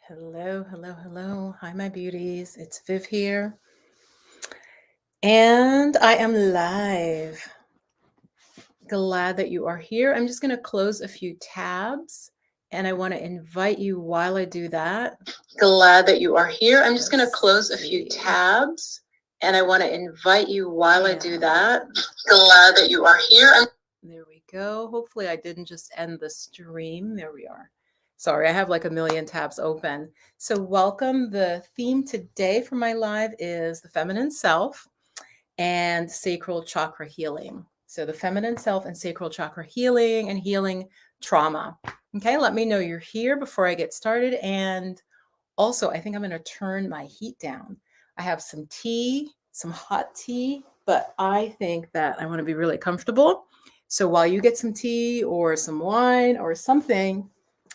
Hello, hello, hello. Hi, my beauties. It's Viv here. And I am live. Glad that you are here. I'm just going to close a few tabs and I want to invite you while I do that. Glad that you are here. I'm just going to close a few tabs and I want to invite you while I do that. Glad that you are here. There we go. Hopefully, I didn't just end the stream. There we are. Sorry, I have like a million tabs open. So welcome. The theme today for my live is the feminine self and sacral chakra healing. So the feminine self and sacral chakra healing and healing trauma. Okay, let me know you're here before I get started. And also, I think I'm going to turn my heat down. I have some tea, some hot tea, but I think that I want to be really comfortable. So while you get some tea or some wine or something,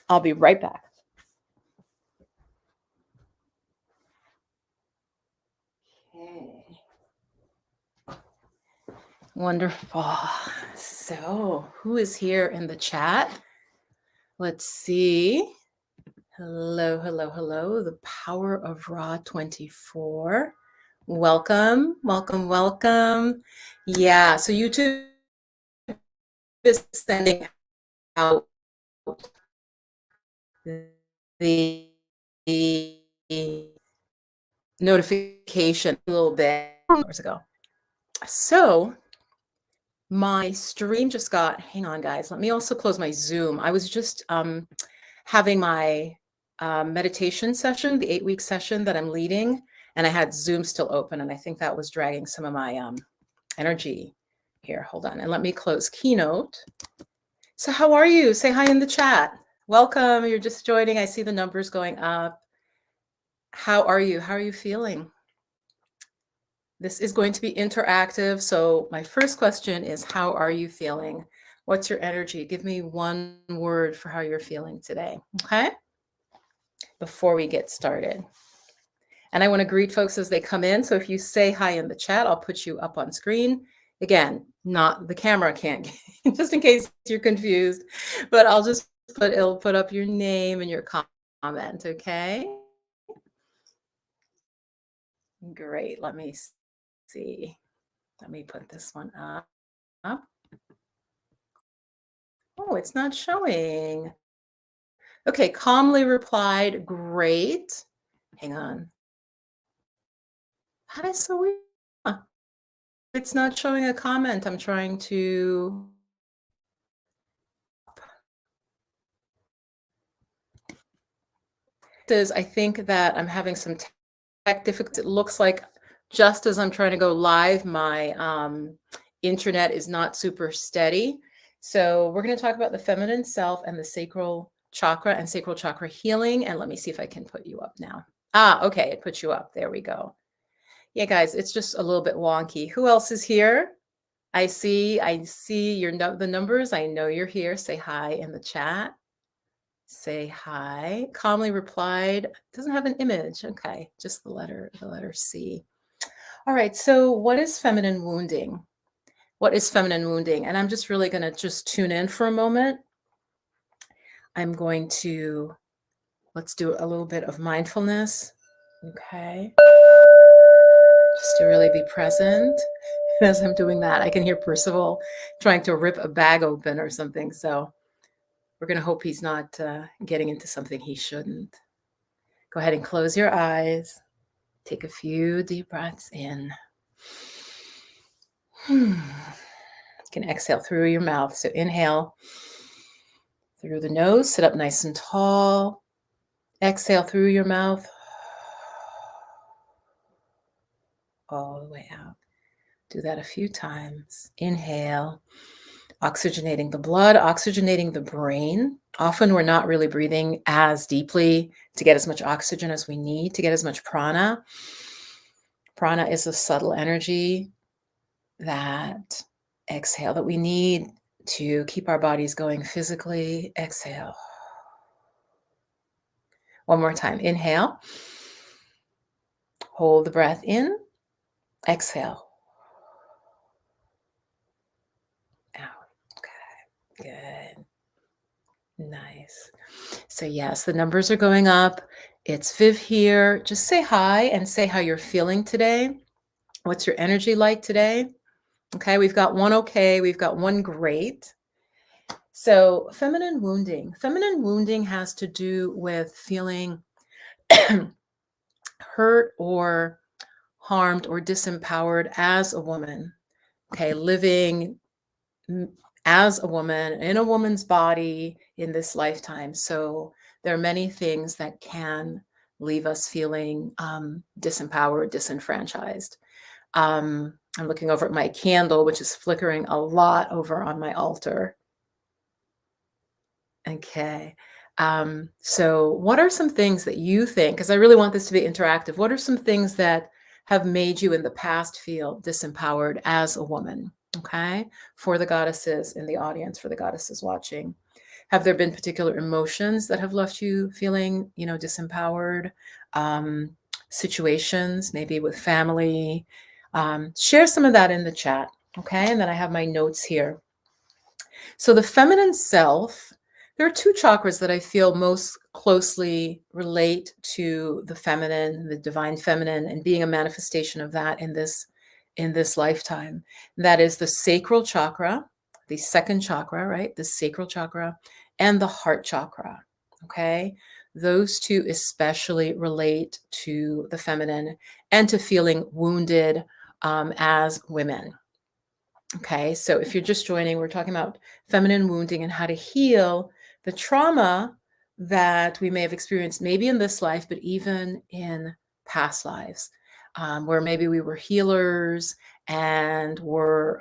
I'll be right back. Okay. Wonderful. So who is here in the chat? Let's see. Hello, hello, hello. The Power of Raw 24. Welcome, welcome, welcome. Yeah, so YouTube is sending out the notification a little bit hours ago. So my stream just got, hang on guys, let me also close my Zoom. I was just having my meditation session, the 8-week session that I'm leading, and I had Zoom still open, and I think that was dragging some of my energy here. Hold on, and let me close Keynote. So how are you? Say hi in the chat. Welcome, you're just joining. I see the numbers going up. How are you? How are you feeling? This is going to be interactive. So my first question is, how are you feeling? What's your energy? Give me one word for how you're feeling today, okay? Before we get started. And I want to greet folks as they come in. So if you say hi in the chat, I'll put you up on screen. Again, not the camera can't, just in case you're confused, but I'll just it'll put up your name and your comment, okay? Great, let me see. Let me put this one up. Oh, it's not showing. Okay, calmly replied, great. Hang on. That is so weird. It's not showing a comment. I'm trying to. I think that I'm having some tech difficulties. It looks like just as I'm trying to go live, my internet is not super steady. So we're going to talk about the feminine self and the sacral chakra and sacral chakra healing. And let me see if I can put you up now. Okay, it put you up. There we go. Yeah, guys, it's just a little bit wonky. Who else is here? I see the numbers. I know you're here. Say hi in the chat. Say hi. Calmly replied. Doesn't have an image. Okay, just the letter C. All right, so what is feminine wounding? What is feminine wounding? And I'm just really going to just tune in for a moment. I'm going to, let's do a little bit of mindfulness. Okay. Just to really be present. As I'm doing that, I can hear Percival trying to rip a bag open or something. So we're going to hope he's not getting into something he shouldn't. Go ahead and close your eyes. Take a few deep breaths in. You can exhale through your mouth. So inhale through the nose, sit up nice and tall. Exhale through your mouth. All the way out. Do that a few times. Inhale, oxygenating the blood, oxygenating the brain. Often we're not really breathing as deeply to get as much oxygen as we need, to get as much prana. Prana is a subtle energy that exhale that we need to keep our bodies going physically. Exhale. One more time. Inhale. Hold the breath in. Exhale. Out. Okay. Good. Nice. So yes, the numbers are going up. It's Viv here. Just say hi and say how you're feeling today. What's your energy like today? Okay, we've got one okay, we've got one great. So, feminine wounding. Feminine wounding has to do with feeling hurt or harmed or disempowered as a woman. Okay, living as a woman in a woman's body in this lifetime. So there are many things that can leave us feeling disempowered, disenfranchised. I'm looking over at my candle, which is flickering a lot over on my altar. Okay. So what are some things that you think, because I really want this to be interactive, what are some things that have made you in the past feel disempowered as a woman? Okay. For the goddesses in the audience, for the goddesses watching. Have there been particular emotions that have left you feeling, disempowered? Situations, maybe with family? Share some of that in the chat. Okay. And then I have my notes here. So the feminine self, there are two chakras that I feel most closely relate to the feminine, the divine feminine, and being a manifestation of that in this lifetime. That is the sacral chakra, the second chakra, right? The sacral chakra and the heart chakra. Okay. Those two especially relate to the feminine and to feeling wounded as women. Okay, so if you're just joining, we're talking about feminine wounding and how to heal the trauma that we may have experienced, maybe in this life, but even in past lives, where maybe we were healers and were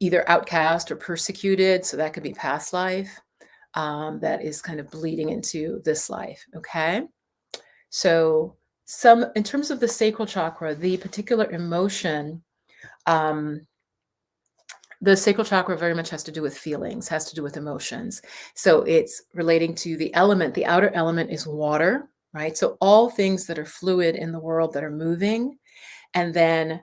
either outcast or persecuted. So that could be past life that is kind of bleeding into this life. Okay, so in terms of the sacral chakra, the particular emotion. The sacral chakra very much has to do with feelings, has to do with emotions. So it's relating to the element. The outer element is water, right? So all things that are fluid in the world that are moving. And then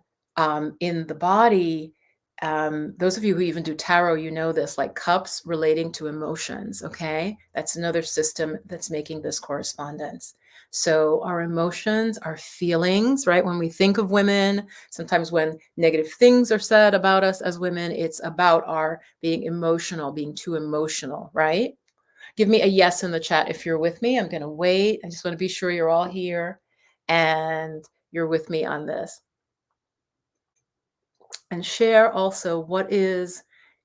in the body, those of you who even do tarot, you know this, like cups relating to emotions, okay? That's another system that's making this correspondence. So our emotions, our feelings, right? When we think of women, sometimes when negative things are said about us as women, it's about our being emotional, being too emotional, right? Give me a yes in the chat if you're with me. I'm going to wait. I just want to be sure you're all here and you're with me on this. And share also what is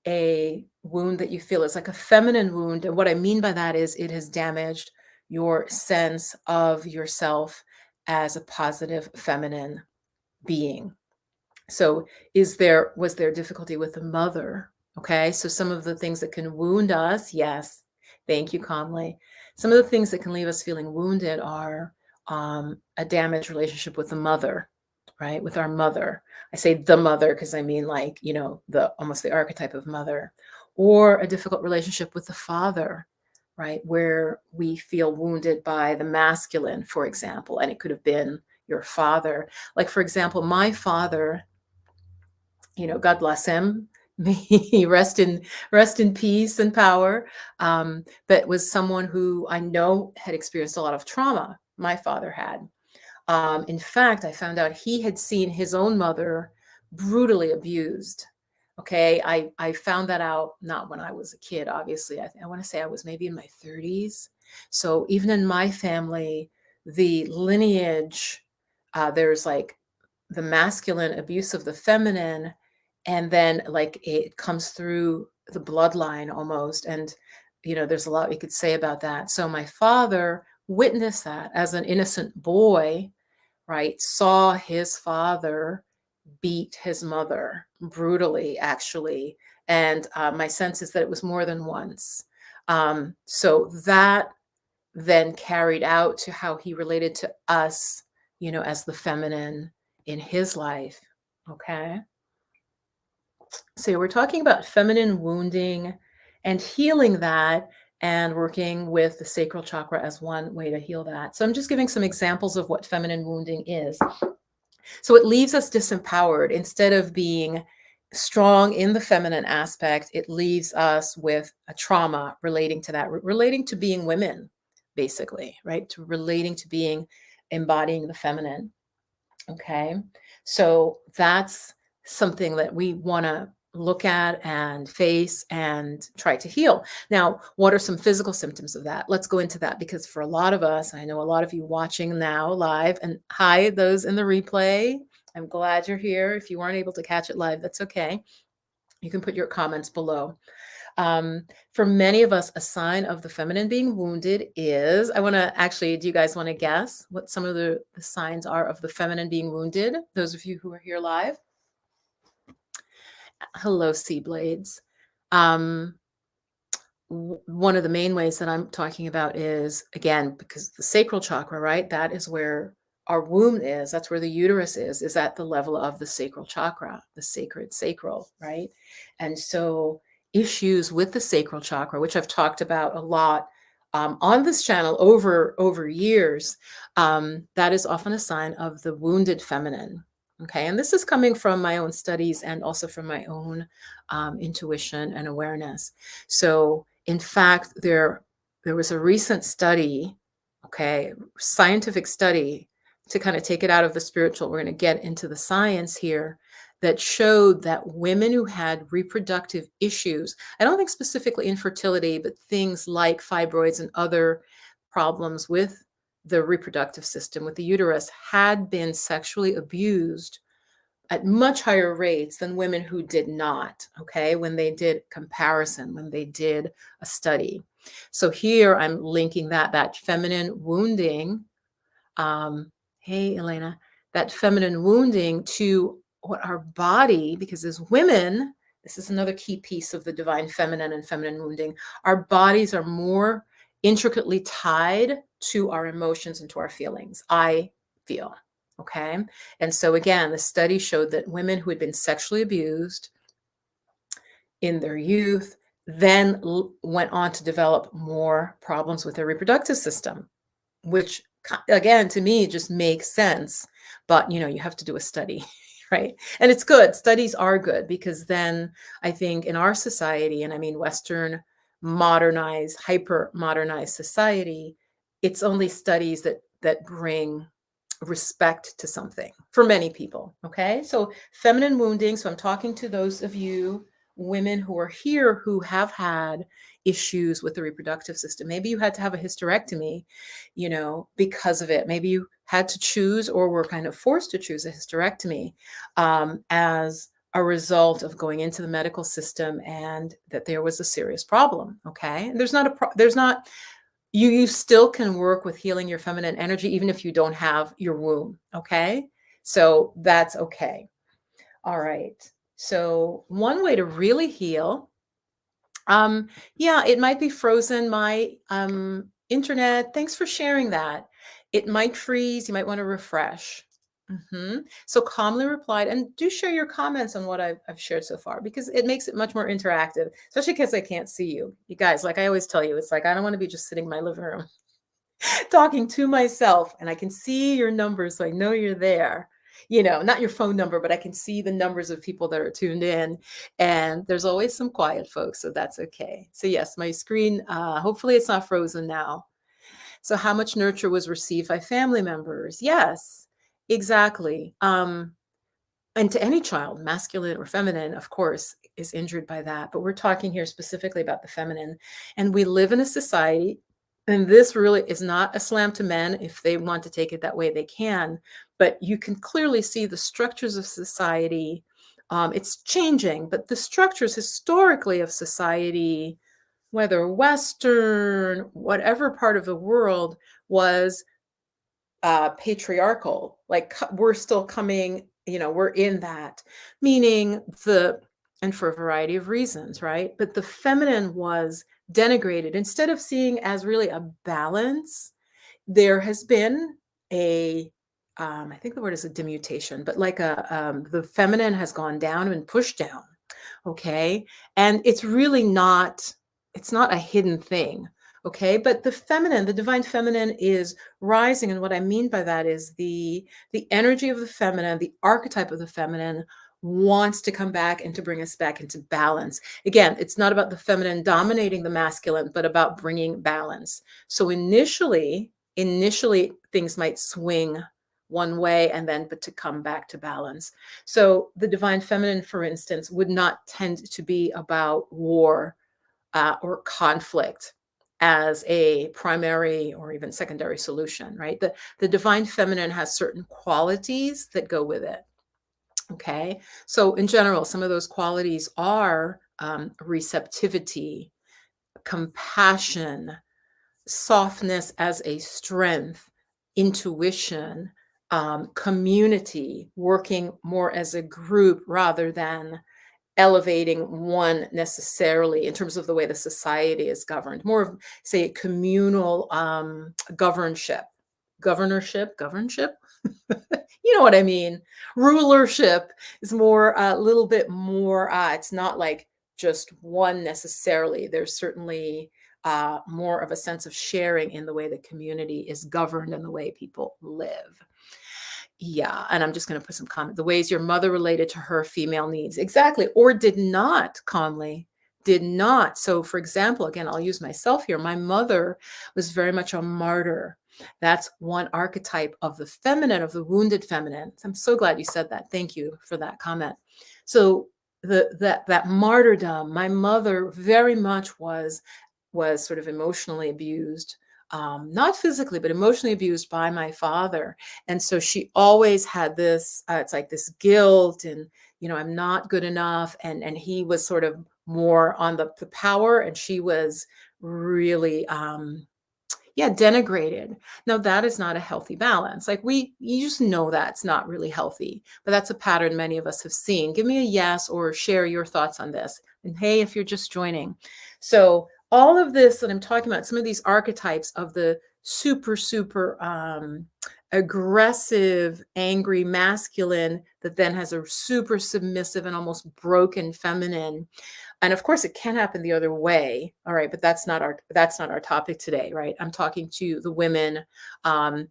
a wound that you feel is like a feminine wound. And what I mean by that is it has damaged your sense of yourself as a positive feminine being. So was there difficulty with the mother? Okay, so some of the things that can wound us, yes, thank you, Conley. Some of the things that can leave us feeling wounded are a damaged relationship with the mother, right? With our mother. I say the mother because I mean like, almost the archetype of mother, or a difficult relationship with the father, right? Where we feel wounded by the masculine, for example, and it could have been your father. Like, for example, my father, God bless him. May he rest in peace and power. But was someone who I know had experienced a lot of trauma. My father had. In fact, I found out he had seen his own mother brutally abused. Okay, I found that out not when I was a kid, obviously. I want to say I was maybe in my 30s. So even in my family, the lineage, there's like the masculine abuse of the feminine, and then like it comes through the bloodline almost. And there's a lot we could say about that. So my father witnessed that as an innocent boy, right? Saw his father beat his mother brutally, actually. And my sense is that it was more than once. So that then carried out to how he related to us, as the feminine in his life. Okay. So we're talking about feminine wounding and healing that, and working with the sacral chakra as one way to heal that. So I'm just giving some examples of what feminine wounding is. So it leaves us disempowered. Instead of being strong in the feminine aspect, it leaves us with a trauma relating to that, relating to being women, basically, right? To relating to being, embodying the feminine. Okay. So that's something that we want to look at and face and try to heal. Now, what are some physical symptoms of that? Let's go into that, because for a lot of us, I know a lot of you watching now live, and hi, those in the replay. I'm glad you're here. If you weren't able to catch it live, that's okay. You can put your comments below. For many of us, a sign of the feminine being wounded is, I want to actually, do you guys want to guess what some of the signs are of the feminine being wounded? Those of you who are here live. Hello, Sea Blades. One of the main ways that I'm talking about is, again, because the sacral chakra, right? That is where our womb is. That's where the uterus is at the level of the sacral chakra, the sacred sacral, right? And so issues with the sacral chakra, which I've talked about a lot on this channel over years, that is often a sign of the wounded feminine. Okay, and this is coming from my own studies and also from my own intuition and awareness. So, in fact, there was a recent study, okay, scientific study, to kind of take it out of the spiritual. We're going to get into the science here, that showed that women who had reproductive issues, I don't think specifically infertility, but things like fibroids and other problems with the reproductive system, with the uterus, had been sexually abused at much higher rates than women who did not, okay, when they did comparison, when they did a study. So here I'm linking that feminine wounding, hey, Elena, that feminine wounding to what our body, because as women, this is another key piece of the divine feminine and feminine wounding, our bodies are more intricately tied to our emotions and to our feelings, I feel. Okay. And so again, the study showed that women who had been sexually abused in their youth then went on to develop more problems with their reproductive system, which again, to me, just makes sense. But, you have to do a study, right? And it's good. Studies are good, because then I think in our society, and I mean, Western modernized, hyper modernized society, it's only studies that bring respect to something for many people. Okay. So feminine wounding. So I'm talking to those of you women who are here who have had issues with the reproductive system. Maybe you had to have a hysterectomy, because of it. Maybe you had to choose or were kind of forced to choose a hysterectomy as a result of going into the medical system, and that there was a serious problem. Okay. And you still can work with healing your feminine energy, even if you don't have your womb. Okay. So that's okay. All right. So one way to really heal, yeah, it might be frozen. My internet, thanks for sharing that. It might freeze. You might want to refresh. So calmly replied, and do share your comments on what I've shared so far, because it makes it much more interactive, especially because I can't see you. You guys, like I always tell you, it's like, I don't want to be just sitting in my living room talking to myself, and I can see your numbers, so I know you're there. Not your phone number, but I can see the numbers of people that are tuned in, and there's always some quiet folks, so that's okay. So yes, my screen, hopefully it's not frozen now. So how much nurture was received by family members? Yes, exactly. And to any child, masculine or feminine, of course, is injured by that. But we're talking here specifically about the feminine. And we live in a society, and this really is not a slam to men. If they want to take it that way, they can. But you can clearly see the structures of society. It's changing, but the structures historically of society, whether Western, whatever part of the world, was patriarchal. Like we're still coming, we're in that, meaning and for a variety of reasons, right? But the feminine was denigrated. Instead of seeing as really a balance, there has been I think the word is a demutation, but like the feminine has gone down and pushed down. Okay. And it's not a hidden thing. Okay. But the feminine, the divine feminine is rising. And what I mean by that is the energy of the feminine, the archetype of the feminine wants to come back and to bring us back into balance. Again, it's not about the feminine dominating the masculine, but about bringing balance. So initially things might swing one way and then but to come back to balance. So the divine feminine, for instance, would not tend to be about war or conflict as a primary or even secondary solution, right? The divine feminine has certain qualities that go with it. Okay. So in general, some of those qualities are receptivity, compassion, softness as a strength, intuition, community, working more as a group rather than elevating one necessarily in terms of the way the society is governed, more of, say, communal governorship. You know what I mean? Rulership is more, a little bit more, it's not like just one necessarily. There's certainly more of a sense of sharing in the way the community is governed and the way people live. Yeah, and I'm just going to put some comment. The ways your mother related to her female needs. Exactly. Or did not, calmly. Did not. So, for example, again, I'll use myself here. My mother was very much a martyr. That's one archetype of the feminine, of the wounded feminine. I'm so glad you said that. Thank you for that comment. So that martyrdom, my mother very much was sort of emotionally abused, not physically, but emotionally abused by my father. And so she always had this, it's like this guilt and, I'm not good enough. And he was sort of more on the power, and she was really, denigrated. Now that is not a healthy balance. Like you just know that's not really healthy, but that's a pattern many of us have seen. Give me a yes or share your thoughts on this. And hey, if you're just joining. So all of this that I'm talking about, some of these archetypes of the super aggressive, angry masculine that then has a super submissive and almost broken feminine. And of course, it can happen the other way. All right, but that's not our topic today, right? I'm talking to the women, and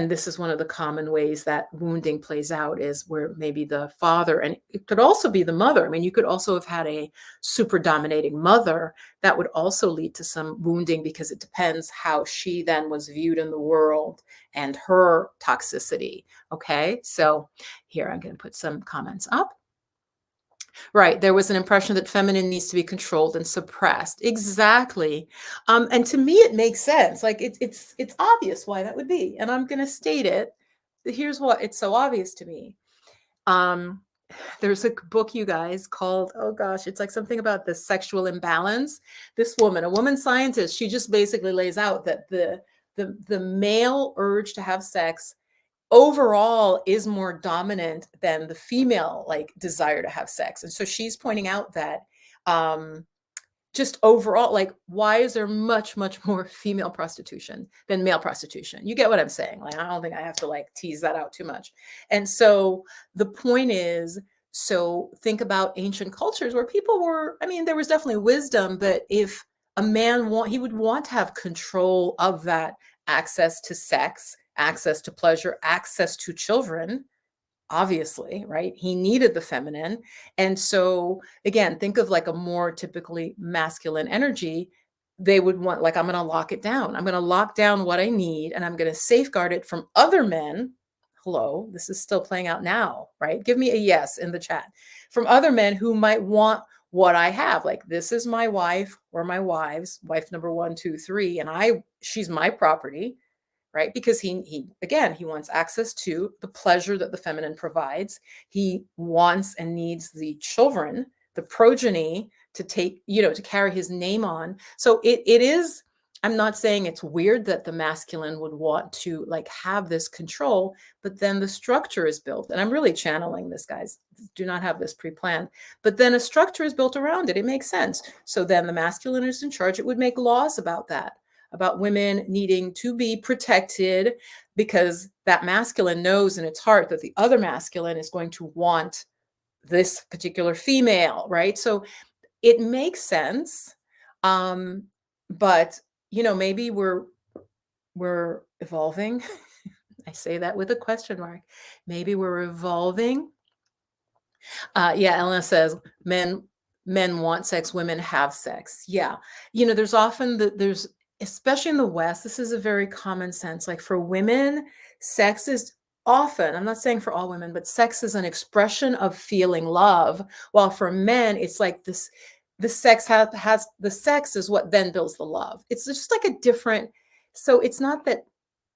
this is one of the common ways that wounding plays out is where maybe the father, and it could also be the mother. I mean, you could also have had a super dominating mother that would also lead to some wounding because it depends how she then was viewed in the world and her toxicity. Okay, so here I'm going to put some comments up. Right. There was an impression that feminine needs to be controlled and suppressed. Exactly. And to me, it makes sense. Like it's obvious why that would be. And I'm going to state it. Here's what it's so obvious to me. There's a book, you guys, called, oh gosh, it's like something about the sexual imbalance. This woman, a woman scientist, she just basically lays out that the male urge to have sex overall is more dominant than the female like desire to have sex. And so she's pointing out that just overall, like, why is there much more female prostitution than male prostitution? You get what I'm saying? Like, I don't think I have to like tease that out too much. And so the point is, so think about ancient cultures where people were, I mean, there was definitely wisdom, but if a man he would want to have control of that access to sex, access to pleasure, access to children, obviously, right? He needed the feminine. And so, again, think of like a more typically masculine energy. They would want, like, I'm going to lock it down. I'm going to lock down what I need and I'm going to safeguard it from other men. Hello, this is still playing out now, right? Give me a yes in the chat. From other men who might want what I have. Like, this is my wife or my wives, wife number 1, 2, 3, and she's my property. Right? Because he wants access to the pleasure that the feminine provides. He wants and needs the children, the progeny to take, to carry his name on. So it is, I'm not saying it's weird that the masculine would want to like have this control, but then the structure is built. And I'm really channeling this, guys. Do not have this pre-planned. But then a structure is built around it. It makes sense. So then the masculine is in charge. It would make laws about that, about women needing to be protected, because that masculine knows in its heart that the other masculine is going to want this particular female, right? So it makes sense. But maybe we're evolving. I say that with a question mark. Maybe we're evolving Yeah, Elena says men want sex, women have sex. Yeah. There's often there's especially in the West, this is a very common sense. Like for women, sex is often, I'm not saying for all women, but sex is an expression of feeling love, while for men, it's like this the sex has the sex is what then builds the love. It's just like a different, so it's not that,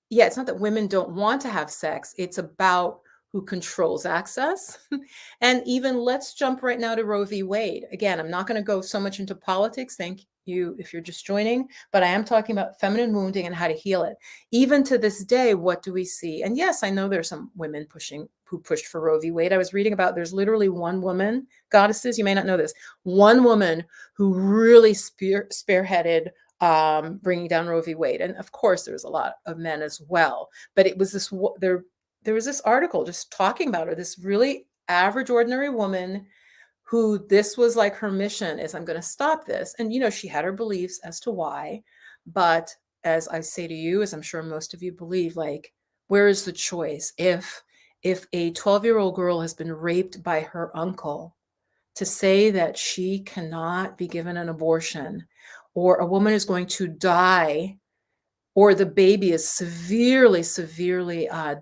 yeah, it's not that women don't want to have sex. It's about who controls access. And even let's jump right now to Roe v. Wade. Again, I'm not going to go so much into politics. Thank you if you're just joining, but I am talking about feminine wounding and how to heal it. Even to this day, what do we see? And yes, I know there's some women who pushed for Roe v. Wade. I was reading about there's literally one woman, goddesses, you may not know this, one woman who really spearheaded bringing down Roe v. Wade. And of course, there was a lot of men as well. But it was there was this article just talking about her, this really average, ordinary woman who this was like her mission is, I'm going to stop this. And, she had her beliefs as to why. But as I say to you, as I'm sure most of you believe, like, where is the choice? If a 12-year-old girl has been raped by her uncle, to say that she cannot be given an abortion, or a woman is going to die, or the baby is severely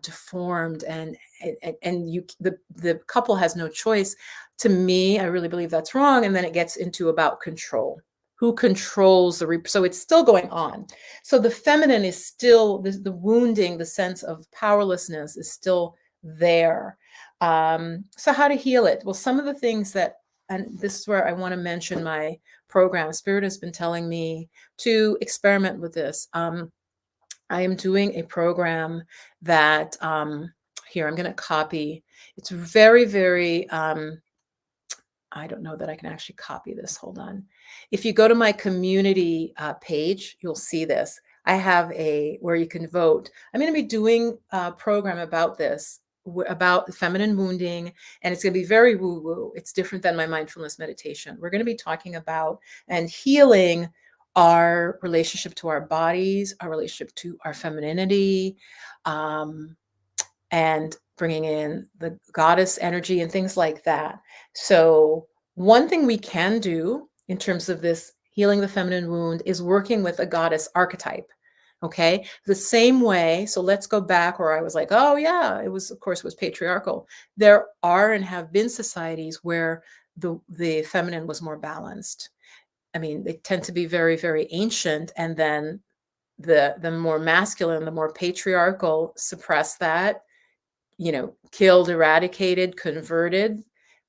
deformed, and the couple has no choice. To me, I really believe that's wrong. And then it gets into about control. Who controls so it's still going on. So the feminine is still the wounding, the sense of powerlessness is still there. So how to heal it? Well, some of the things that, and this is where I want to mention my program. Spirit has been telling me to experiment with this. I am doing a program that, here, I'm going to copy. It's very, I don't know that I can actually copy this. Hold on. If you go to my community page, you'll see this. I have where you can vote. I'm going to be doing a program about this, about feminine wounding, and it's going to be very woo-woo. It's different than my mindfulness meditation. We're going to be talking about and healing our relationship to our bodies, our relationship to our femininity, and bringing in the goddess energy and things like that. So one thing we can do in terms of this healing the feminine wound is working with a goddess archetype. Okay, the same way. So let's go back where I was like, oh yeah, of course it was patriarchal. There are and have been societies where the feminine was more balanced. I mean, they tend to be very ancient, and then the more masculine, the more patriarchal suppress that, killed, eradicated, converted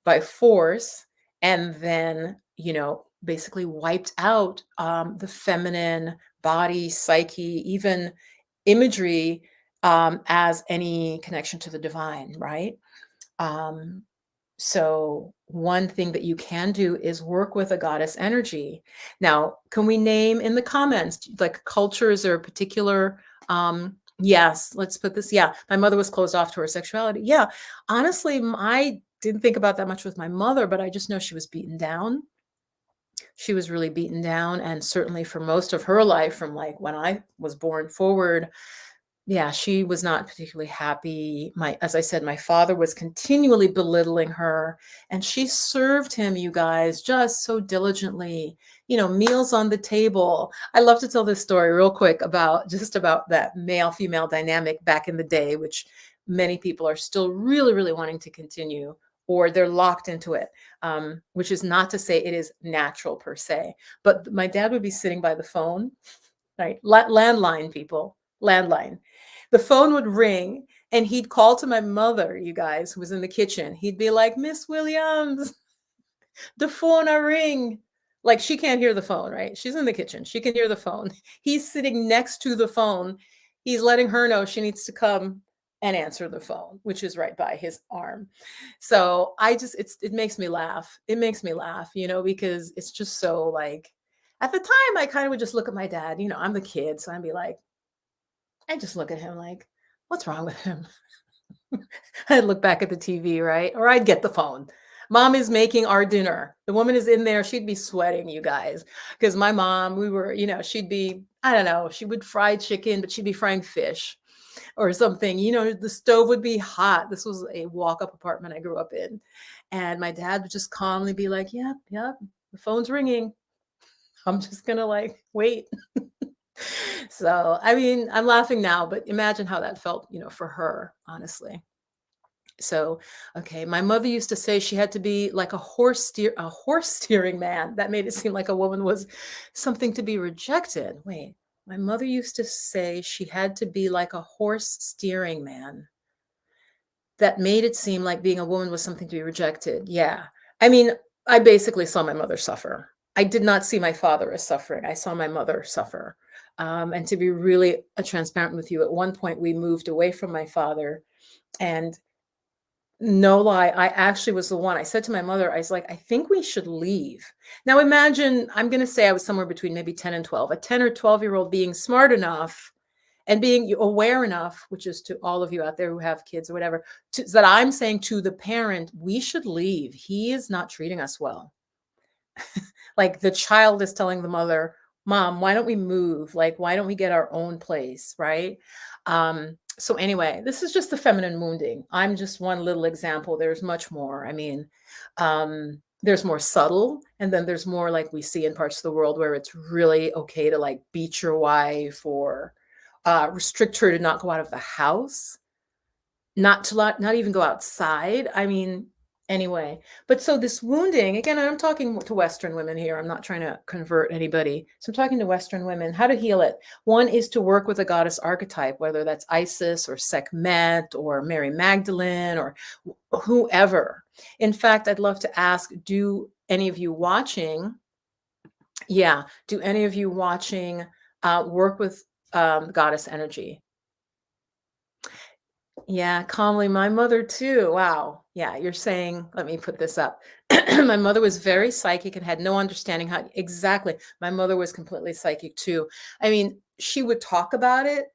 by force, and then, basically wiped out the feminine body, psyche, even imagery, as any connection to the divine, right? So one thing that you can do is work with a goddess energy. Now, can we name in the comments, like cultures or particular, yes, let's put this. Yeah, my mother was closed off to her sexuality. Yeah, honestly, I didn't think about that much with my mother, but I just know she was beaten down. She was really beaten down. And certainly for most of her life, from like when I was born forward, yeah, she was not particularly happy. As I said, my father was continually belittling her, and she served him, you guys, just so diligently, meals on the table. I love to tell this story real quick about that male-female dynamic back in the day, which many people are still really wanting to continue, or they're locked into it, which is not to say it is natural per se. But my dad would be sitting by the phone, right? Landline, people, landline. The phone would ring and he'd call to my mother, you guys, who was in the kitchen. He'd be like, Miss Williams, the phone a ring. Like, she can't hear the phone, right? She's in the kitchen. She can hear the phone. He's sitting next to the phone. He's letting her know she needs to come and answer the phone, which is right by his arm. So it makes me laugh. It makes me laugh, because it's just so like, at the time I kind of would just look at my dad, I'm the kid. So I'd be like, I just look at him like, what's wrong with him? I'd look back at the TV, right? Or I'd get the phone. Mom is making our dinner. The woman is in there. She'd be sweating, you guys. Because my mom, she'd be, I don't know, she would fry chicken, but she'd be frying fish or something. The stove would be hot. This was a walk-up apartment I grew up in. And my dad would just calmly be like, yep, yep, the phone's ringing. I'm just gonna like wait. So, I mean, I'm laughing now, but imagine how that felt, for her, honestly. So, okay, my mother used to say she had to be like a horse steering man. That made it seem like a woman was something to be rejected. Wait, my mother used to say she had to be like a horse steering man. That made it seem like being a woman was something to be rejected. Yeah. I mean, I basically saw my mother suffer. I did not see my father as suffering. I saw my mother suffer. And to be really transparent with you, at one point we moved away from my father, and no lie, I actually was the one. I said to my mother, I was like, I think we should leave. Now imagine, I'm going to say I was somewhere between maybe 10 and 12, a 10 or 12-year-old being smart enough and being aware enough, which is to all of you out there who have kids or whatever, that I'm saying to the parent, we should leave. He is not treating us well. Like the child is telling the mother, Mom, why don't we move? Like, why don't we get our own place? Right. So anyway, this is just the feminine wounding. I'm just one little example. There's much more. I mean, there's more subtle, and then there's more like we see in parts of the world where it's really okay to like beat your wife or restrict her to not go out of the house, not even go outside. I mean, anyway, but so this wounding, again, I'm talking to Western women here. I'm not trying to convert anybody. So I'm talking to Western women, how to heal it. One is to work with a goddess archetype, whether that's Isis or Sekhmet or Mary Magdalene or whoever. In fact, I'd love to ask, do any of you watching, work with goddess energy? Yeah, calmly. My mother too. Wow. Yeah, you're saying, let me put this up. My mother was very psychic and had no understanding how exactly. My mother was completely psychic too. I mean, she would talk about it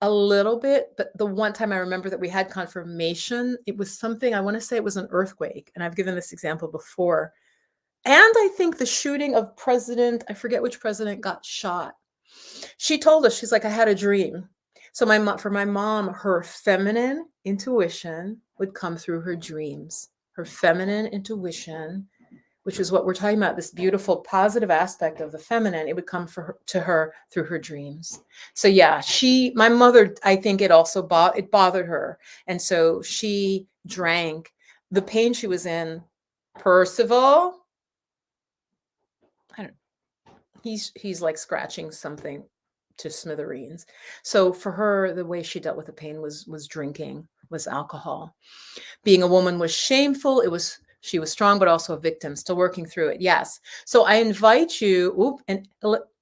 a little bit, but the one time I remember that we had confirmation, it was something, I want to say it was an earthquake. And I've given this example before. And I think the shooting of I forget which president got shot. She told us, she's like, I had a dream. So for my mom, her feminine intuition would come through her dreams. Her feminine intuition, which is what we're talking about, this beautiful positive aspect of the feminine, it would come to her through her dreams. So yeah, my mother, I think it also it bothered her. And so she drank the pain she was in. Percival, I don't he's like scratching something to smithereens. So for her, the way she dealt with the pain was drinking, was alcohol. Being a woman was shameful. She was strong, but also a victim, still working through it. Yes. So I invite you, and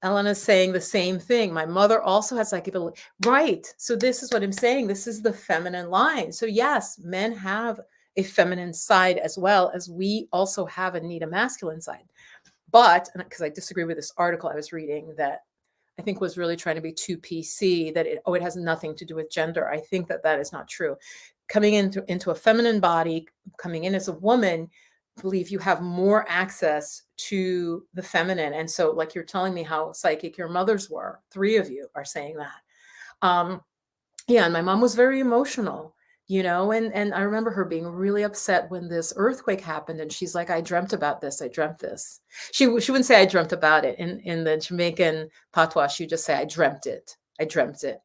Elena's saying the same thing. My mother also has psychic ability. Right. So this is what I'm saying. This is the feminine line. So yes, men have a feminine side as well as we also have and need a masculine side. But because I disagree with this article I was reading that I think was really trying to be too PC, that it has nothing to do with gender. I think that is not true. Coming into a feminine body, coming in as a woman, I believe you have more access to the feminine. And so like you're telling me how psychic your mothers were, 3 of you are saying that. Yeah, and my mom was very emotional, and I remember her being really upset when this earthquake happened, and she's like, I dreamt about this. I dreamt this. She wouldn't say I dreamt about it. In the Jamaican patois, she would just say, I dreamt it. I dreamt it.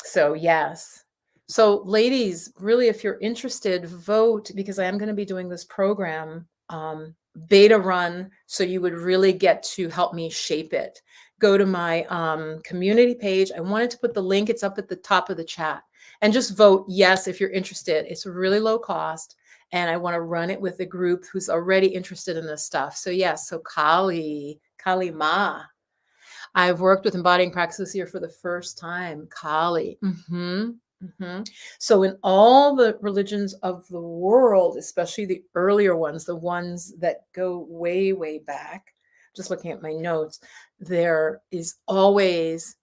So yes. So ladies, really, if you're interested, vote, because I am going to be doing this program, beta run, so you would really get to help me shape it. Go to my community page. I wanted to put the link. It's up at the top of the chat. And just vote yes if you're interested. It's really low cost. And I want to run it with a group who's already interested in this stuff. So yes, so Kali Ma. I've worked with embodying practices here for the first time. Kali. So in all the religions of the world, especially the earlier ones, the ones that go way, way back, just looking at my notes, there is always,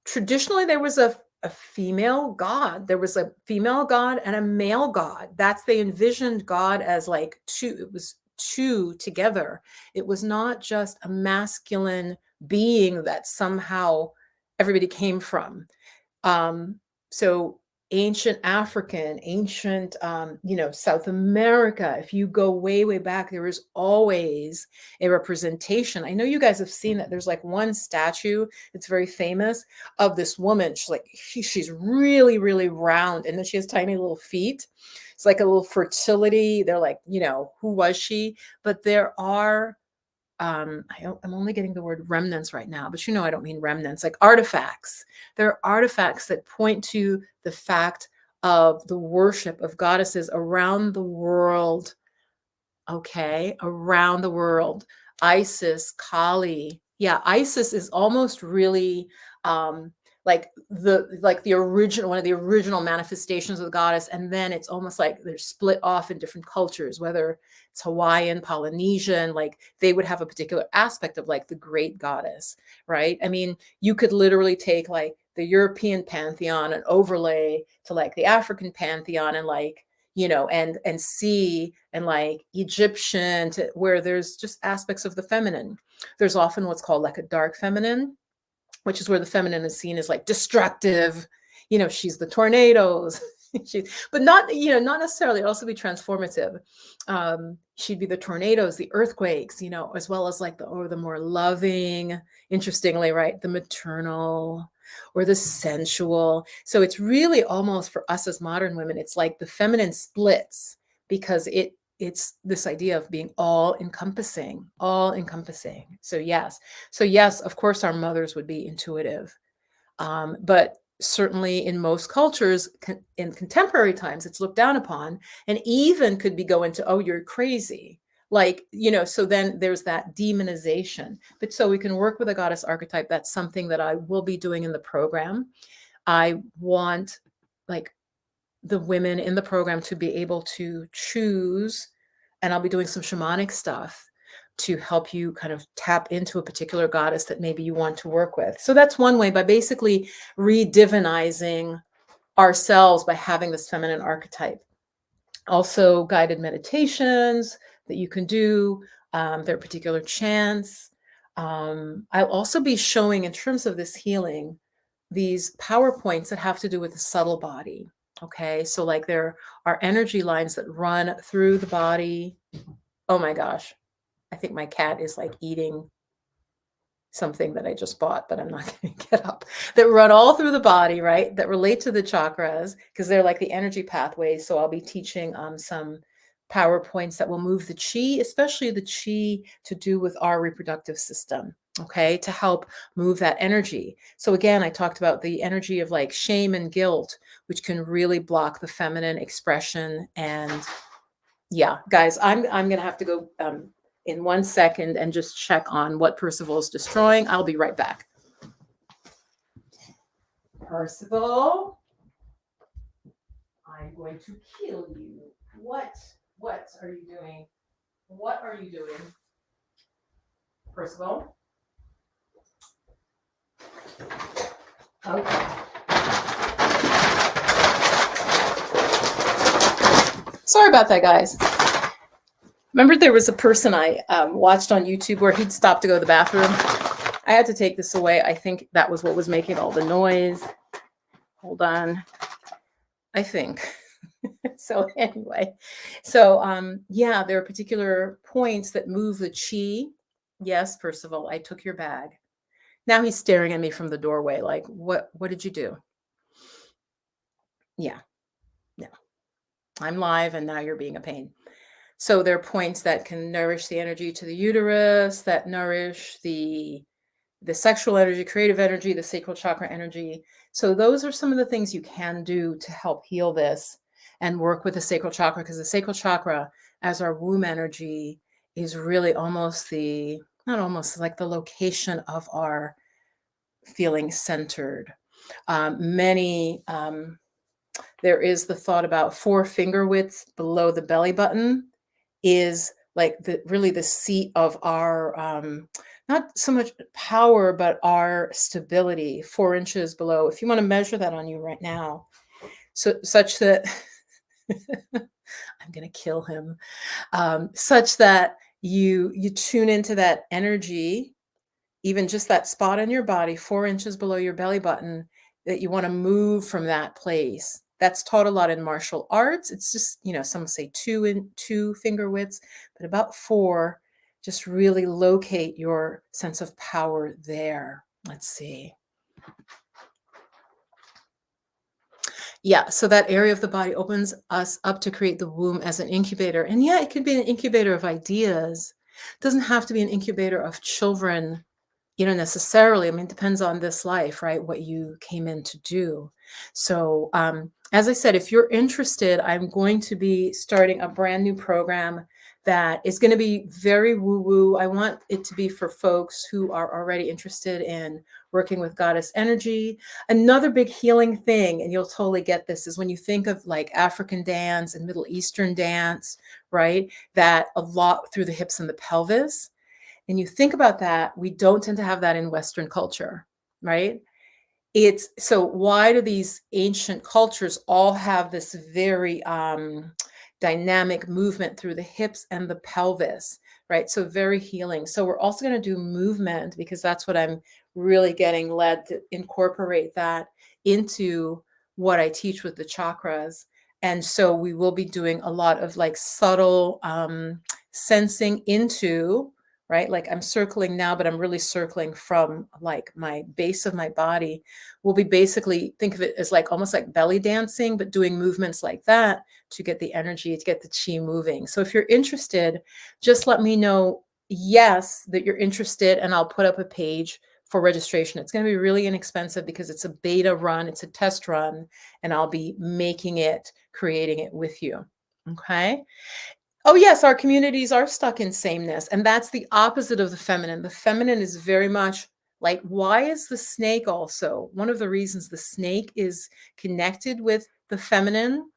traditionally, there was a female god. There was a female god and a male god. They envisioned God as like two. It was two together. It was not just a masculine being that somehow everybody came from. So ancient African, ancient, South America. If you go way, way back, there is always a representation. I know you guys have seen that. There's like one statue that's very famous of this woman. She's like, she's really, really round. And then she has tiny little feet. It's like a little fertility. They're like, who was she? But there are I'm only getting the word remnants right now, but I don't mean remnants, like artifacts. There are artifacts that point to the fact of the worship of goddesses around the world. Okay, around the world. Isis, Kali. Yeah, Isis is almost really like the original, one of the original manifestations of the goddess, and then it's almost like they're split off in different cultures, whether it's Hawaiian, Polynesian, like they would have a particular aspect of like the great goddess, right? I mean, you could literally take like the European pantheon and overlay to like the African pantheon and like and see, and like Egyptian, to where there's just aspects of the feminine. There's often what's called like a dark feminine, which is where the feminine is seen as like destructive. She's the tornadoes. But not necessarily. It'd also be transformative. She'd be the tornadoes, the earthquakes, as well as like the more loving, interestingly, right? The maternal or the sensual. So it's really almost for us as modern women, it's like the feminine splits because it's this idea of being all encompassing. So yes, of course, our mothers would be intuitive. But certainly in most cultures, in contemporary times, it's looked down upon and even could be going to, oh, you're crazy. Like, so then there's that demonization. But so we can work with a goddess archetype. That's something that I will be doing in the program. I want like the women in the program to be able to choose, and I'll be doing some shamanic stuff to help you kind of tap into a particular goddess that maybe you want to work with. So that's one way, by basically redivinizing ourselves by having this feminine archetype. Also guided meditations that you can do. There are particular chants. I'll also be showing, in terms of this healing, these PowerPoints that have to do with the subtle body. Okay, so like there are energy lines that run through the body. Oh my gosh, I think my cat is like eating something that I just bought, but I'm not going to get up. That run all through the body, right? That relate to the chakras because they're like the energy pathways. So I'll be teaching some PowerPoints that will move the chi, especially the chi to do with our reproductive system. Okay, to help move that energy. So again, I talked about the energy of like shame and guilt, which can really block the feminine expression. And yeah, guys, I'm gonna have to go in 1 second and just check on what Percival is destroying. I'll be right back. Percival, I'm going to kill you. What are you doing? What are you doing, Percival? Okay. Sorry about that, guys. Remember there was a person I watched on YouTube where he'd stop to go to the bathroom. I had to take this away. I think that was what was making all the noise. Hold on. I think. So anyway, so yeah, there are particular points that move the chi. Yes, Percival, I took your bag. Now he's staring at me from the doorway like, what did you do? Yeah. No. I'm live and now you're being a pain. So there are points that can nourish the energy to the uterus, that nourish the sexual energy, creative energy, the sacral chakra energy. So those are some of the things you can do to help heal this and work with the sacral chakra, because the sacral chakra, as our womb energy, is really almost not almost, like the location of our feeling centered. There is the thought about 4 finger widths below the belly button is like really the seat of our, not so much power, but our stability, 4 inches below. If you want to measure that on you right now, so such that I'm going to kill him, such that you tune into that energy, even just that spot on your body, 4 inches below your belly button, that you want to move from that place. That's taught a lot in martial arts. It's just, some say two finger widths, but about four. Just really locate your sense of power there. Let's see. Yeah, so that area of the body opens us up to create the womb as an incubator. And yeah, it could be an incubator of ideas. It doesn't have to be an incubator of children, necessarily. I mean, it depends on this life, right? What you came in to do. So, as I said, if you're interested, I'm going to be starting a brand new program that is going to be very woo-woo. I want it to be for folks who are already interested in working with goddess energy. Another big healing thing, and you'll totally get this, is when you think of like African dance and Middle Eastern dance, right? That a lot through the hips and the pelvis. And you think about that, we don't tend to have that in Western culture, right? It's so why do these ancient cultures all have this very dynamic movement through the hips and the pelvis, right? So very healing. So we're also going to do movement because that's what I'm really getting led to incorporate that into what I teach with the chakras. And so we will be doing a lot of like subtle sensing into, right? Like I'm circling now, but I'm really circling from like my base of my body. We'll be basically, think of it as like almost like belly dancing, but doing movements like that to get the energy, to get the chi moving. So if you're interested, just let me know, yes, that you're interested, and I'll put up a page for registration. It's going to be really inexpensive because it's a beta run, it's a test run, and I'll be making it, creating it with you. Okay. Oh, yes, our communities are stuck in sameness, and that's the opposite of the feminine. The feminine is very much like, why is the snake also? One of the reasons the snake is connected with the feminine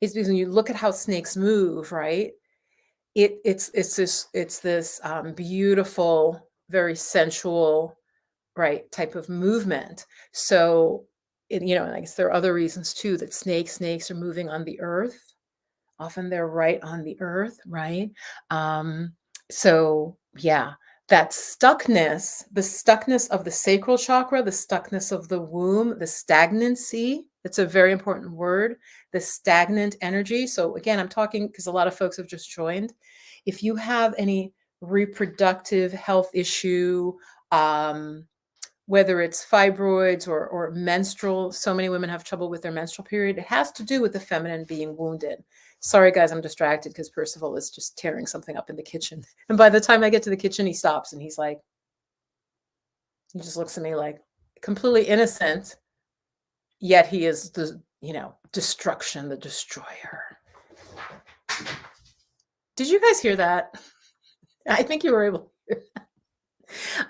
is because when you look at how snakes move, right? It's this beautiful, very sensual, right, type of movement. So, I guess there are other reasons too that snakes are moving on the earth. Often they're right on the earth, right? So yeah, that stuckness, the stuckness of the sacral chakra, the stuckness of the womb, the stagnancy, that's a very important word, the stagnant energy. So again, I'm talking because a lot of folks have just joined. If you have any reproductive health issue, whether it's fibroids or menstrual, so many women have trouble with their menstrual period. It has to do with the feminine being wounded. Sorry, guys, I'm distracted because Percival is just tearing something up in the kitchen. And by the time I get to the kitchen, he stops and he just looks at me like completely innocent, yet he is the, destruction, the destroyer. Did you guys hear that? I think you were able to hear that.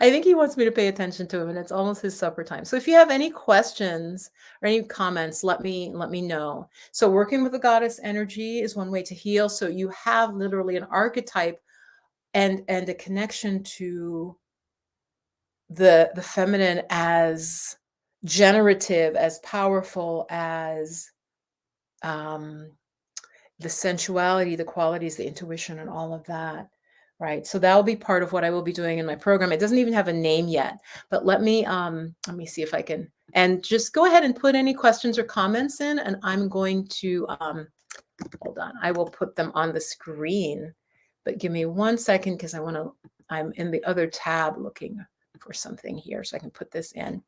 I think he wants me to pay attention to him, and it's almost his supper time. So if you have any questions or any comments, let me know. So working with the goddess energy is one way to heal. So you have literally an archetype and a connection to the feminine as generative, as powerful, as the sensuality, the qualities, the intuition, and all of that. Right. So that will be part of what I will be doing in my program. It doesn't even have a name yet, but let me see if I can, and just go ahead and put any questions or comments in, and I'm going to, hold on, I will put them on the screen, but give me 1 second because I'm in the other tab looking for something here so I can put this in.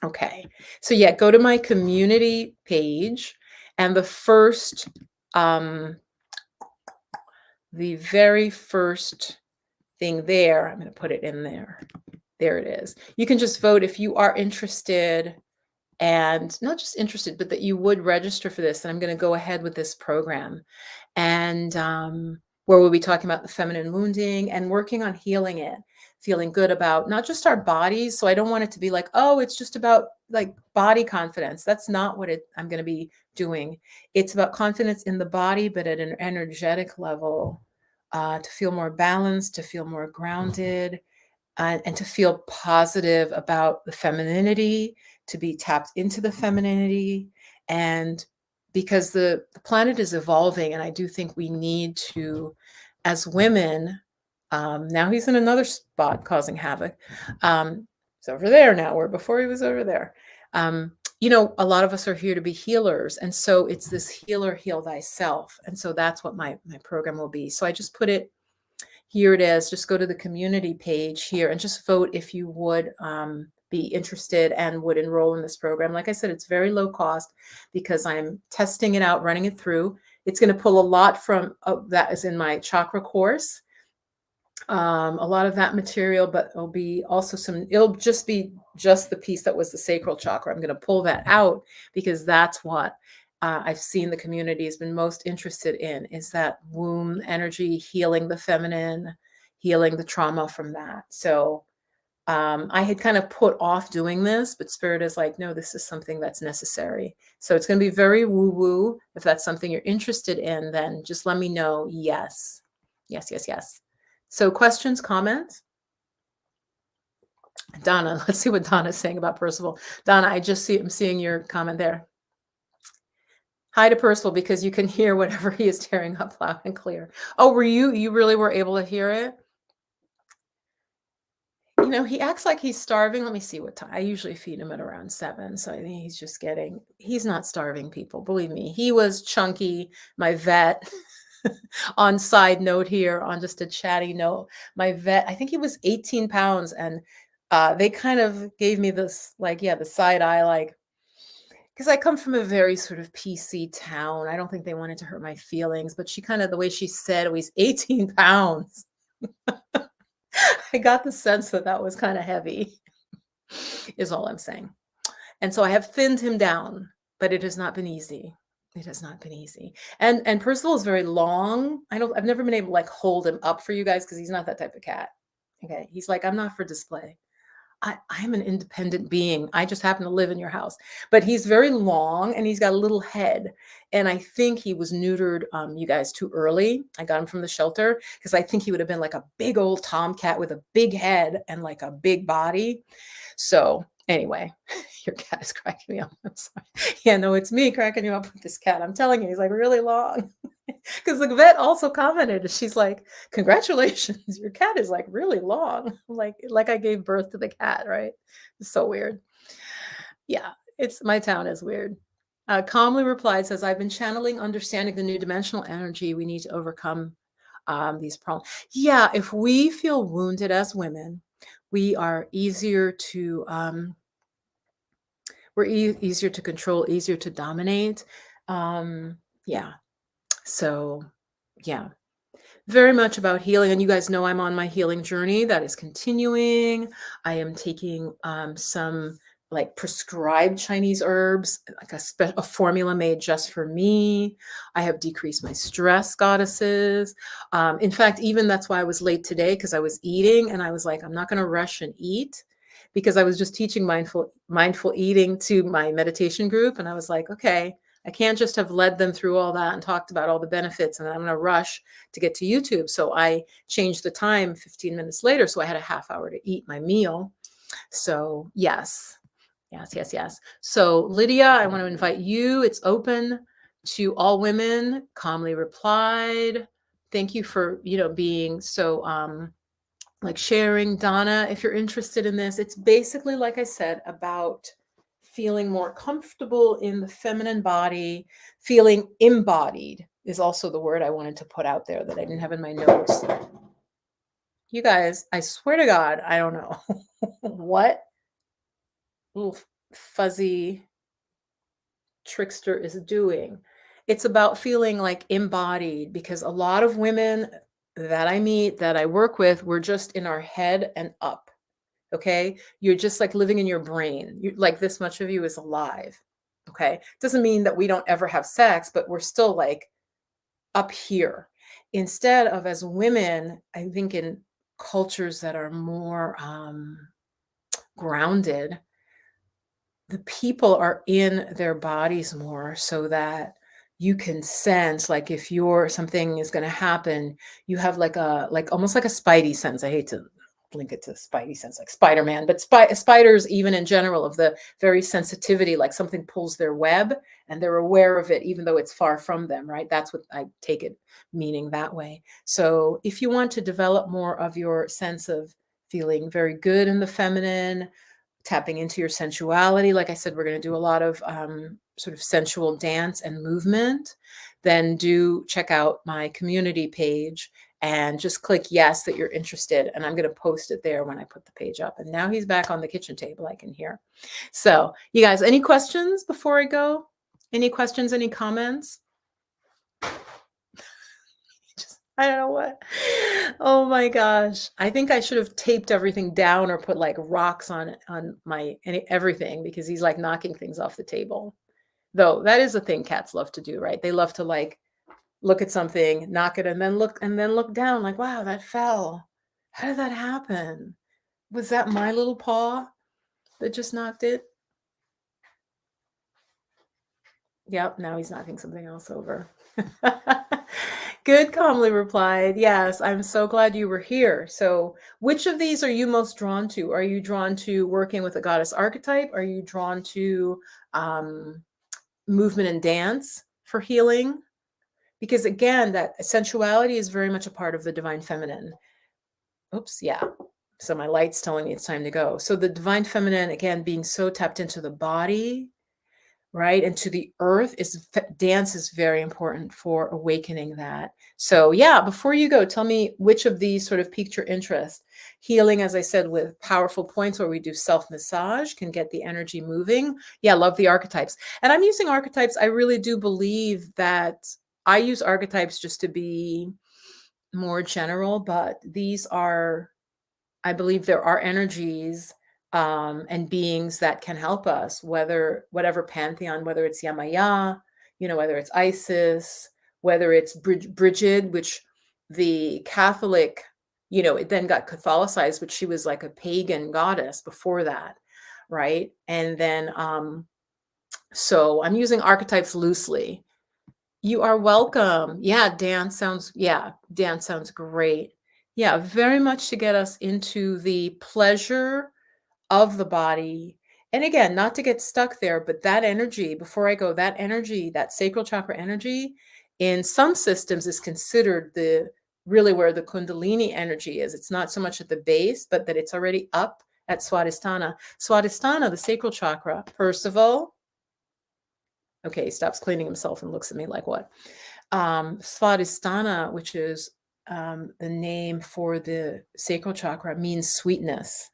Okay. So yeah, go to my community page, and the very first thing there, I'm going to put it in there. There it is. You can just vote if you are interested, and not just interested, but that you would register for this. And I'm going to go ahead with this program, and where we'll be talking about the feminine wounding and working on healing it, feeling good about not just our bodies. So I don't want it to be like, oh, it's just about like body confidence. That's not what I'm going to be doing. It's about confidence in the body, but at an energetic level, to feel more balanced, to feel more grounded, and to feel positive about the femininity, to be tapped into the femininity. And because the planet is evolving, and I do think we need to, as women, now he's in another spot causing havoc. He's over there now, where before he was over there. a lot of us are here to be healers. And so it's this healer, heal thyself. And so that's what my program will be. So I just put it, here it is. Just go to the community page here and just vote if you would be interested and would enroll in this program. Like I said, it's very low cost because I'm testing it out, running it through. It's going to pull a lot from that is in my chakra course. A lot of that material, but it'll be also it'll just be the piece that was the sacral chakra. I'm going to pull that out because that's what I've seen the community has been most interested in, is that womb energy, healing the feminine, healing the trauma from that. So I had kind of put off doing this, but Spirit is like, no, this is something that's necessary. So it's going to be very woo-woo. If that's something you're interested in, then just let me know. Yes. Yes, yes, yes. So questions, comments? Donna, let's see what Donna's saying about Percival. Donna, I'm seeing your comment there. Hi to Percival, because you can hear whatever he is tearing up loud and clear. Oh, you really were able to hear it? He acts like he's starving. Let me see what time. I usually feed him at around 7. So I think he's not starving, people. Believe me, he was chunky. My vet, on side note here, on just a chatty note, my vet, I think he was 18 pounds. And they kind of gave me this, the side eye, because I come from a very sort of PC town. I don't think they wanted to hurt my feelings, but the way she said, oh, he's 18 pounds. I got the sense that was kind of heavy, is all I'm saying. And so I have thinned him down, but it has not been easy. It has not been easy. And Percival is very long. I've never been able to hold him up for you guys because he's not that type of cat. Okay. He's like, I'm not for display. I'm an independent being. I just happen to live in your house. But he's very long and he's got a little head. And I think he was neutered, you guys, too early. I got him from the shelter because I think he would have been like a big old tomcat with a big head and like a big body. So anyway, your cat is cracking me up. I'm sorry. Yeah, no, it's me cracking you up with this cat. I'm telling you, he's like really long. Because the vet also commented, she's like, congratulations, your cat is like really long. Like I gave birth to the cat, right? It's so weird. Yeah, my town is weird. Calmly replied, says, I've been channeling, understanding the new dimensional energy. We need to overcome these problems. Yeah, if we feel wounded as women, we are easier to easier to control, easier to dominate. Yeah. So, yeah, very much about healing. And you guys know I'm on my healing journey that is continuing. I am taking some prescribed Chinese herbs, like a formula made just for me. I have decreased my stress, goddesses. In fact, even that's why I was late today, because I was eating and I was like, I'm not going to rush and eat, because I was just teaching mindful eating to my meditation group. And I was like, okay, I can't just have led them through all that and talked about all the benefits and I'm going to rush to get to YouTube. So I changed the time 15 minutes later. So I had a half hour to eat my meal. So yes. So Lydia, I want to invite you. It's open to all women. Calmly replied. Thank you for, being so, sharing. Donna, if you're interested in this, it's basically, like I said, about feeling more comfortable in the feminine body, feeling embodied is also the word I wanted to put out there that I didn't have in my notes. You guys, I swear to God, I don't know what little fuzzy trickster is doing. It's about feeling embodied, because a lot of women that I meet, that I work with, we're just in our head and up. Okay. You're just living in your brain. This much of you is alive. Okay. Doesn't mean that we don't ever have sex, but we're still up here. Instead of, as women, I think in cultures that are more grounded, the people are in their bodies more, so that you can sense, if something is going to happen, you have almost like a spidey sense. I hate to link it to spidey sense, like Spider-Man, but spiders, even in general, of the very sensitivity, something pulls their web and they're aware of it, even though it's far from them, right? That's what I take it meaning that way. So if you want to develop more of your sense of feeling very good in the feminine, tapping into your sensuality. Like I said, we're going to do a lot of sort of sensual dance and movement. Then do check out my community page and just click yes that you're interested. And I'm going to post it there when I put the page up. And now he's back on the kitchen table, I can hear. So you guys, any questions before I go? Any questions, any comments? I don't know what. Oh my gosh. I think I should have taped everything down or put like rocks on my everything, because he's like knocking things off the table. Though that is the thing cats love to do, right? They love to like look at something, knock it, and then look down like, wow, that fell. How did that happen? Was that my little paw that just knocked it? Yep, now he's knocking something else over. Good, calmly replied. Yes, I'm so glad you were here. So which of these are you most drawn to? Are you drawn to working with a goddess archetype? Are you drawn to movement and dance for healing? Because again, that sensuality is very much a part of the divine feminine. Oops, yeah. So my light's telling me it's time to go. So the divine feminine, again, being so tapped into the body, right, and to the earth, dance is very important for awakening that. So yeah, before you go, tell me which of these sort of piqued your interest. Healing, as I said, with powerful points where we do self-massage can get the energy moving. Yeah, love the archetypes. And I'm using archetypes. I really do believe that I use archetypes just to be more general, but these are, I believe there are energies and beings that can help us, whatever pantheon, whether it's Yamaya, whether it's Isis, whether it's Brigid, which the Catholic, it then got Catholicized, but she was like a pagan goddess before that, right? And then, so I'm using archetypes loosely. You are welcome. Yeah, dance sounds great. Yeah, very much to get us into the pleasure of the body. And again, not to get stuck there, but that energy, before I go, that energy, that sacral chakra energy, in some systems is considered really where the Kundalini energy is. It's not so much at the base, but that it's already up at Swadhisthana. Swadhisthana, the sacral chakra. Percival. Okay, he stops cleaning himself and looks at me like, what? Swadhisthana, which is the name for the sacral chakra, means sweetness.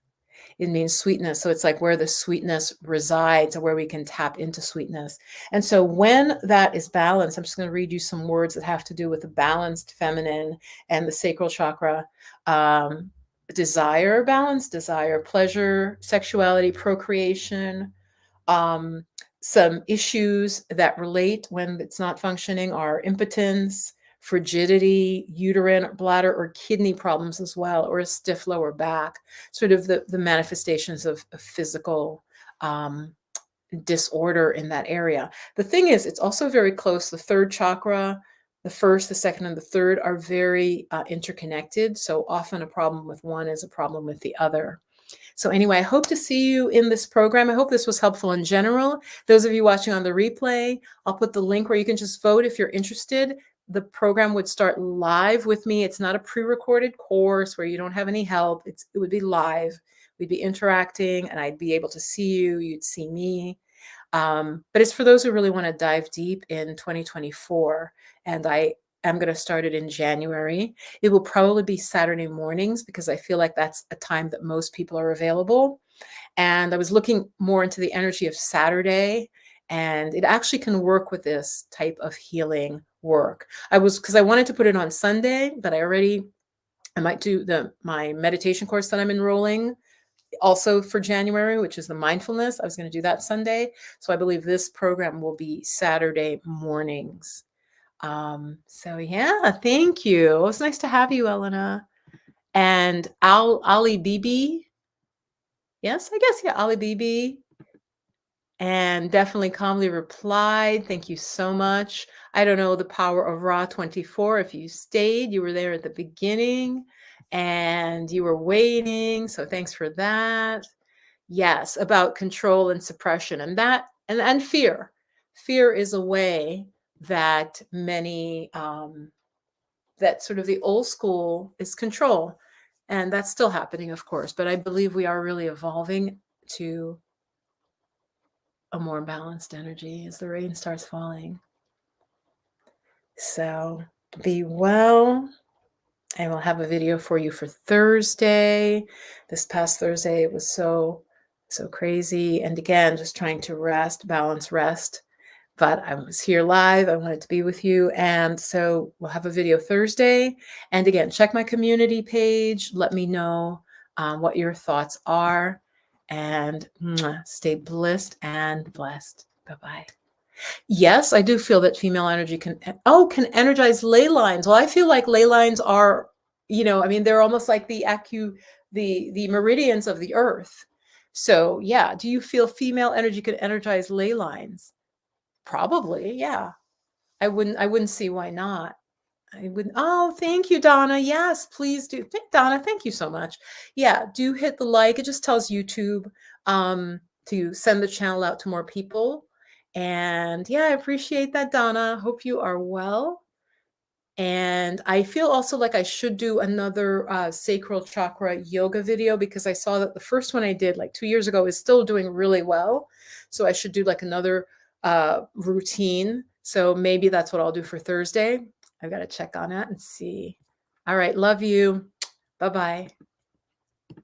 It means sweetness. So it's like where the sweetness resides, or where we can tap into sweetness. And so when that is balanced, I'm just going to read you some words that have to do with the balanced feminine and the sacral chakra. Desire, balance, desire, pleasure, sexuality, procreation. Some issues that relate when it's not functioning are impotence, frigidity, uterine, bladder, or kidney problems as well, or a stiff lower back, sort of the manifestations of physical disorder in that area. The thing is, it's also very close. The third chakra, the first, the second, and the third are very interconnected. So often a problem with one is a problem with the other. So anyway, I hope to see you in this program. I hope this was helpful in general. Those of you watching on the replay, I'll put the link where you can just vote if you're interested. The program would start live with me. It's not a pre-recorded course where you don't have any help. It would be live. We'd be interacting and I'd be able to see you. You'd see me. But it's for those who really want to dive deep in 2024. And I'm going to start it in January. It will probably be Saturday mornings because I feel like that's a time that most people are available. And I was looking more into the energy of Saturday, and it actually can work with this type of healing work. Because I wanted to put it on Sunday, but I might do my meditation course that I'm enrolling also for January, which is the Mindfulness. I was going to do that Sunday. So I believe this program will be Saturday mornings. So yeah, thank you. It was nice to have you, Elena. And Ali Bibi. Yes, I guess, yeah, Ali Bibi. And definitely calmly replied. Thank you so much. I don't know the power of Ra 24. If you stayed, you were there at the beginning and you were waiting. So thanks for that. Yes, about control and suppression and fear. Fear is a way that many, that sort of the old school is control. And that's still happening, of course, but I believe we are really evolving to a more balanced energy as the rain starts falling. So be well. I will have a video for you for Thursday. This past Thursday, it was so crazy. And again, just trying to rest, balance, rest. But I was here live. I wanted to be with you. And so we'll have a video Thursday. And again, check my community page. Let me know what your thoughts are. And stay blissed and blessed. Bye-bye. Yes, I do feel that female energy can energize ley lines. Well, I feel like ley lines are, I mean, they're almost like the meridians of the earth. So yeah, do you feel female energy can energize ley lines? Probably, yeah. I wouldn't see why not. I wouldn't. Oh, thank you, Donna. Yes, please do. Donna, thank you so much. Yeah, do hit the like. It just tells YouTube to send the channel out to more people. And yeah, I appreciate that, Donna. Hope you are well. And I feel also like I should do another sacral chakra yoga video, because I saw that the first one I did like 2 years ago is still doing really well. So I should do like another routine. So maybe that's what I'll do for Thursday. I've got to check on that and see. All right. Love you. Bye-bye.